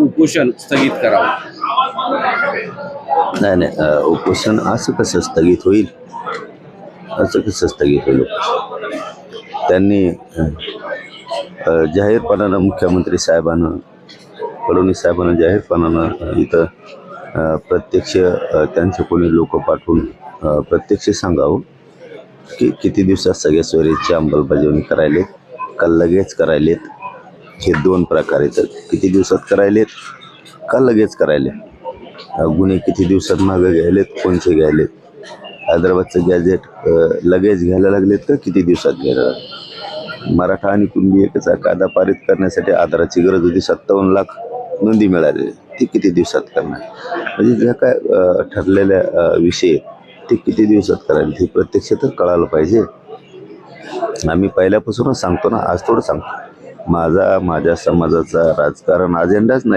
उपोषण स्थगित करावं? नाही नाही, उपोषण असं कसं स्थगित होईल? असं कसं स्थगित होईल उपोषण? त्यांनी जाहीरपणानं मुख्यमंत्री साहेबांना, फडणवीस साहेबांना जाहीरपणानं इथं प्रत्यक्ष त्यांचे कोणी लोक पाठवून प्रत्यक्ष सांगावं की किती दिवसात सगळ्या सोयरीची अंमलबजावणी करायलेत, का लगेच करायलेत. हे दोन प्रकार आहेत. किती दिवसात करायलेत का लगेच करायले. गुन्हे किती दिवसात मागं घ्यायलेत, कोणते घ्यायलेत. हैदराबादचं गॅझेट लगेच घ्यायला लागलेत का किती दिवसात घ्यायला लागले. मराठा आणि कुणबी एकचा कायदा पारित करण्यासाठी आधाराची गरज होती. 57 लाख नोंदी मिळाली, ती किती दिवसात करणार. म्हणजे ज्या काय ठरलेल्या विषय ते किती दिवसात करायला, हे प्रत्यक्ष तर कळायला पाहिजे. आम्ही पहिल्यापासूनच सांगतो ना, आज थोडं सांगतो. माझ्या समाजाचा राजकारण अजेंडाच नाही.